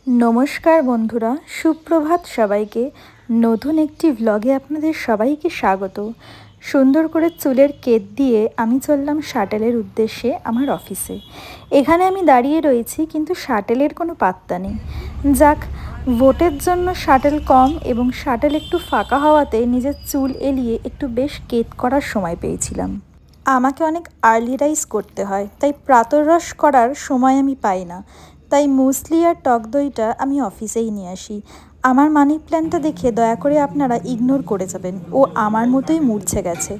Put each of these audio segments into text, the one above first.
নমস্কার বন্ধুরা, সুপ্রভাত সবাইকে। নতুন একটি ভ্লগে আপনাদের সবাইকে স্বাগত। সুন্দর করে চুলের কেত দিয়ে আমি চললাম শাটেলের উদ্দেশ্যে আমার অফিসে। এখানে আমি দাঁড়িয়ে রয়েছি, কিন্তু শাটেলের কোনো পাত্তা নেই। যাক, ভোটের জন্য শাটেল কম এবং শাটেল একটু ফাঁকা হওয়াতে নিজের চুল এলিয়ে একটু বেশ কেত করার সময় পেয়েছিলাম। আমাকে অনেক আর্লি রাইজ করতে হয়, তাই প্রাতঃরস করার সময় আমি পাই না। তাই মুসলি আর টক দইটা আমি অফিসেই নিয়ে আসি। আমার মানি প্ল্যানটা দেখে দয়া করে আপনারা ইগনোর করে যাবেন, ও আমার মতোই মূর্ছে গেছে।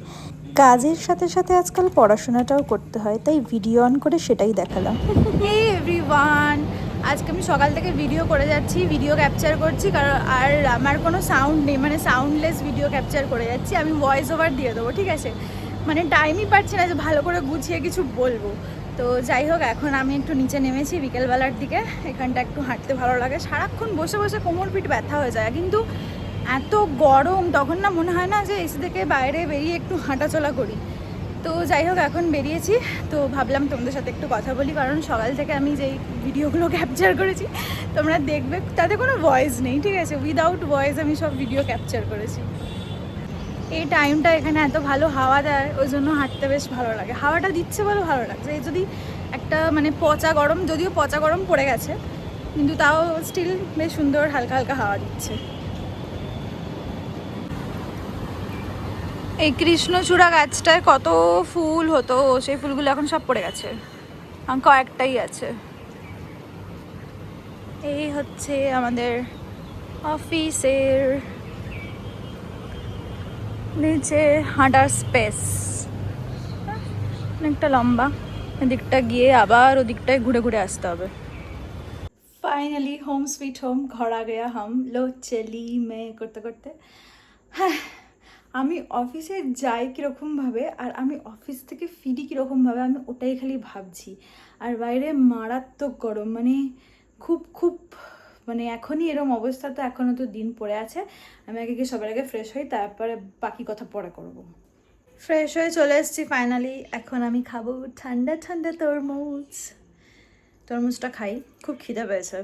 কাজের সাথে সাথে আজকাল পড়াশোনাটাও করতে হয়, তাই ভিডিও অন করে সেটাই দেখালাম। হে এভরিওয়ান, আজকে আমি সকাল থেকে ভিডিও করে যাচ্ছি, ভিডিও ক্যাপচার করছি, কারণ আর আমার কোনো সাউন্ড নেই, মানে সাউন্ডলেস ভিডিও ক্যাপচার করে যাচ্ছি। আমি ভয়েস ওভার দিয়ে দেবো, ঠিক আছে? মানে টাইমই পাচ্ছি না যে ভালো করে গুছিয়ে কিছু বলবো। তো যাই হোক, এখন আমি একটু নিচে নেমেছি বিকেলবেলার দিকে। এখানটা একটু হাঁটতে ভালো লাগে, সারাক্ষণ বসে বসে কোমর পিঠ ব্যথা হয়ে যায়, কিন্তু এত গরম তখন না মনে হয় না যে এসি থেকে বাইরে বেরিয়ে একটু হাঁটাচলা করি। তো যাই হোক, এখন বেরিয়েছি, তো ভাবলাম তোমাদের সাথে একটু কথা বলি, কারণ সকাল থেকে আমি যেই ভিডিওগুলো ক্যাপচার করেছি তোমরা দেখবে, তাতে কোনো ভয়েস নেই, ঠিক আছে? উইদাউট ভয়েস আমি সব ভিডিও ক্যাপচার করেছি। এই টাইমটা এখানে এত ভালো হাওয়া দেয়, ওই জন্য হাঁটতে বেশ ভালো লাগে। হাওয়াটা দিচ্ছে বলে ভালো লাগছে। এই যদি একটা মানে পচা গরম, যদিও পচা গরম পড়ে গেছে, কিন্তু তাও স্টিল বেশ সুন্দর হালকা হালকা হাওয়া দিচ্ছে। এই কৃষ্ণচূড়া গাছটায় কত ফুল হতো, সেই ফুলগুলো এখন সব পড়ে গেছে, কয়েকটাই আছে। এই হচ্ছে আমাদের অফিসের নিচে হাঁটার স্পেস, অনেকটা লম্বা। এদিকটা গিয়ে আবার ওদিকটায় ঘুরে ঘুরে আসতে হবে। ফাইনালি হোম সুইট হোম, ঘর আ গয়া হাম লো চলি মে করতে করতে। হ্যাঁ, আমি অফিসে যাই কীরকমভাবে আর আমি অফিস থেকে ফিরি কীরকমভাবে, আমি ওটাই খালি ভাবছি। আর বাইরে মারাত্মক গরম, মানে খুব খুব, মানে এখনই এরম অবস্থা, তো এখনও তো দিন পড়ে আছে। আমি আগে গিয়ে সবার আগে ফ্রেশ হই, তারপরে বাকি কথা পরে করবো। ফ্রেশ হয়ে চলে এসেছি ফাইনালি। এখন আমি খাবো ঠান্ডা ঠান্ডা তরমুজ। তরমুজটা খাই, খুব খিদে পেয়েছে।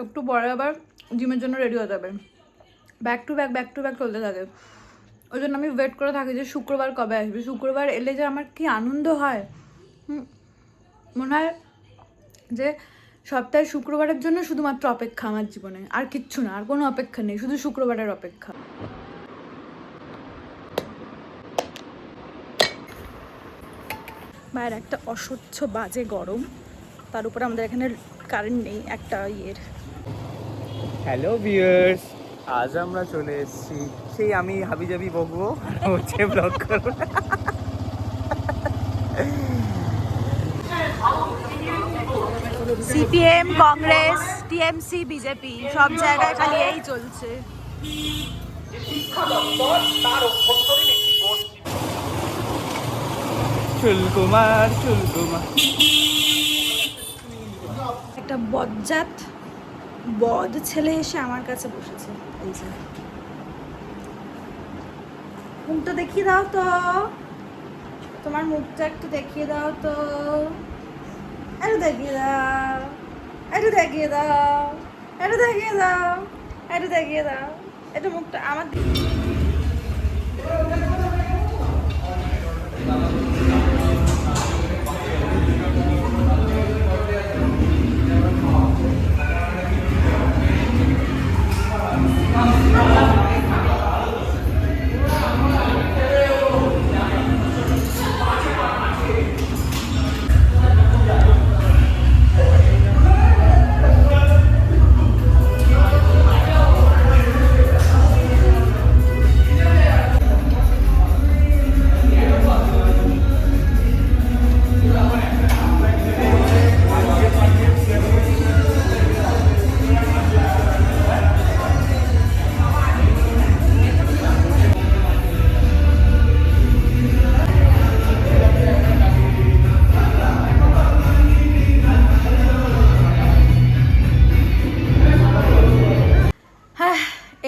একটু পরে আবার জিমের জন্য রেডি হতে হবে। ব্যাক টু ব্যাক চলতে থাকে। ওই জন্য আমি ওয়েট করে থাকি যে শুক্রবার কবে আসবে। শুক্রবার এলে যে আমার কি আনন্দ হয়, মনে হয় যে সপ্তাহে শুক্রবারের জন্য শুধুমাত্র অপেক্ষা আমার জীবনে, আর কিচ্ছু না, আর কোনো অপেক্ষা নেই, শুধু শুক্রবারের অপেক্ষা। বাইরে একটা অসহ্য বাজে গরম, তার উপরে আমাদের এখানে কারেন্ট নেই একটা ইয়ের। হ্যালো ভিউয়ার্স, আজ আমরা চলে এসেছি, সেই আমি হাবিজাবি বকবো হচ্ছে ব্লগ করবো। সিপিএম, কংগ্রেস, টিএমসি, বিজেপি, সব জায়গায় খালি এই চলছে। চুলকুমার একটা বজ্জাত বদ ছেলে এসে আমার কাছে বসেছে। এই যে মুখটা দেখিয়ে দাও তো, তোমার মুখটা একটু দেখিয়ে দাও তো, একটু দেখিয়ে দাও, একটু দেখিয়ে দাও, একটু দেখিয়ে দাও, একটু দেখিয়ে দাও, একটু মুখটা আমার।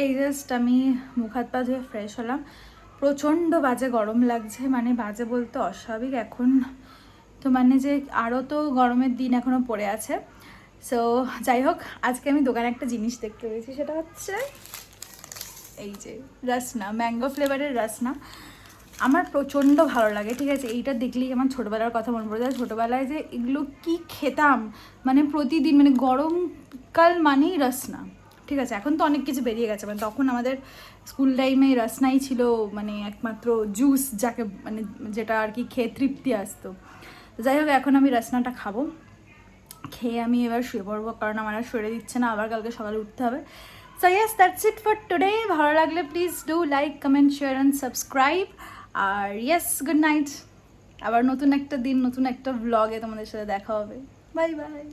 এই জাস্ট আমি মুখ হাত পা ধুয়ে ফ্রেশ হলাম। প্রচণ্ড বাজে গরম লাগছে, মানে বাজে বলতে অস্বাভাবিক এখন তো, মানে যে আরও তো গরমের দিন এখনও পড়ে আছে। সো যাই হোক, আজকে আমি দোকানে একটা জিনিস দেখতে পেয়েছি, সেটা হচ্ছে এই যে রসনা, ম্যাঙ্গো ফ্লেভারের রসনা। আমার প্রচণ্ড ভালো লাগে, ঠিক আছে। এইটা দেখলেই আমার ছোটোবেলার কথা মনে পড়ে যায়। ছোটোবেলায় যে এগুলো কি খেতাম, মানে প্রতিদিন, মানে গরমকাল মানেই রসনা, ঠিক আছে। এখন তো অনেক কিছু বেরিয়ে গেছে, মানে তখন আমাদের স্কুল টাইমে রসনাই ছিল মানে একমাত্র জুস, যাকে মানে যেটা আর কি খেয়ে তৃপ্তি আসতো। যাই হোক, এখন আমি রসনাটা খাবো, খেয়ে আমি এবার শুয়ে পড়বো, কারণ আমার আর শরীরে দিচ্ছে না, আবার কালকে সকালে উঠতে হবে। So yes, that's it for today. ভালো লাগলে please do like, comment, share and subscribe. আর ইয়েস, গুড নাইট। আবার নতুন একটা দিন, নতুন একটা ব্লগে তোমাদের সাথে দেখা হবে। Bye bye.